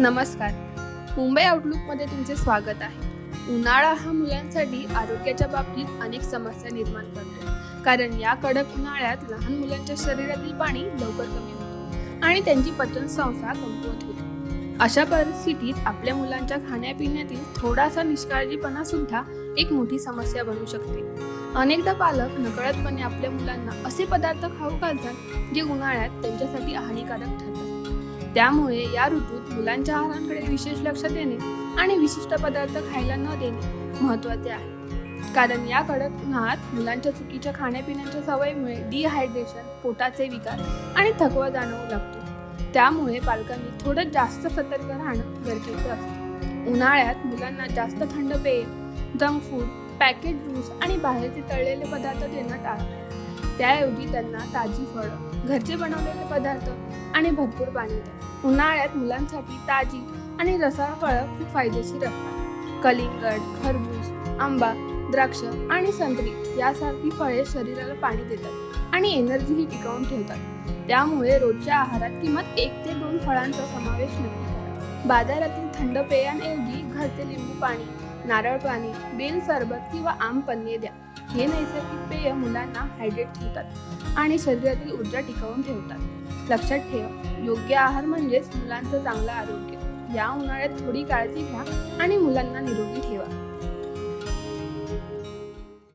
नमस्कार. मुंबई आउटलुकमध्ये तुमचे स्वागत आहे. उन्हाळा हा मुलांसाठी आरोग्याच्या बाबतीत अनेक समस्या निर्माण करतो, कारण या कडक उन्हाळ्यात लहान मुलांच्या शरीरातील पाणी लवकर कमी होते आणि त्यांची पचनसंस्था कमकुवत होते. अशा परिस्थितीत आपल्या मुलांच्या खाण्यापिण्यातील थोडासा निष्काळजीपणा सुद्धा एक मोठी समस्या बनू शकते. अनेकदा पालक नकळतपणे आपल्या मुलांना असे पदार्थ खाऊ घालतात जे उन्हाळ्यात त्यांच्यासाठी हानिकारक ठरतात. त्यामुळे या ऋतूत मुलांच्या आहाराकडे विशेष लक्ष देणे आणि विशिष्ट पदार्थ खायला न देणे महत्त्वाचे आहे, कारण या कडक उन्हात मुलांच्या चुकीच्या खाण्यापिण्याच्या सवयीमुळे डिहायड्रेशन, पोटाचे विकार आणि थकवा जाणवू लागतो. त्यामुळे पालकांनी थोडं जास्त सतर्क राहणं गरजेचं असतं. उन्हाळ्यात मुलांना जास्त थंड पेय, जंक फूड, पॅकेट ज्यूस आणि बाहेरचे तळलेले पदार्थ देणं टाळा. त्याऐवजी त्यांना ताजी फळं, घरचे बनवलेले पदार्थ आणि भरपूर पाणी द्या. उन्हाळ्यात मुलांसाठी ताजी आणि रसाळ फळं खूप फायदेशीर असतात. कलिंगड, खरबूज, आंबा, द्राक्ष आणि संत्री यासारखी फळे शरीराला पाणी देतात आणि एनर्जीही टिकवून ठेवतात. त्यामुळे रोजच्या आहारात किमान 1 ते 2 फळांचा समावेश नक्की करा. बाजारातील थंड पेयांऐवजी घरचे लिंबू पाणी, नारळ पाणी, बेल सरबत किंवा आम पन्ने द्या. हे नैसर्गिक पेय मुलांना हायड्रेट ठेवतात आणि शरीरातील ऊर्जा टिकवून ठेवतात. लक्षात ठेवा, योग्य आहार म्हणजेच मुलांचं चांगलं आरोग्य. या उन्हाळ्यात थोडी काळजी घ्या आणि मुलांना निरोगी ठेवा.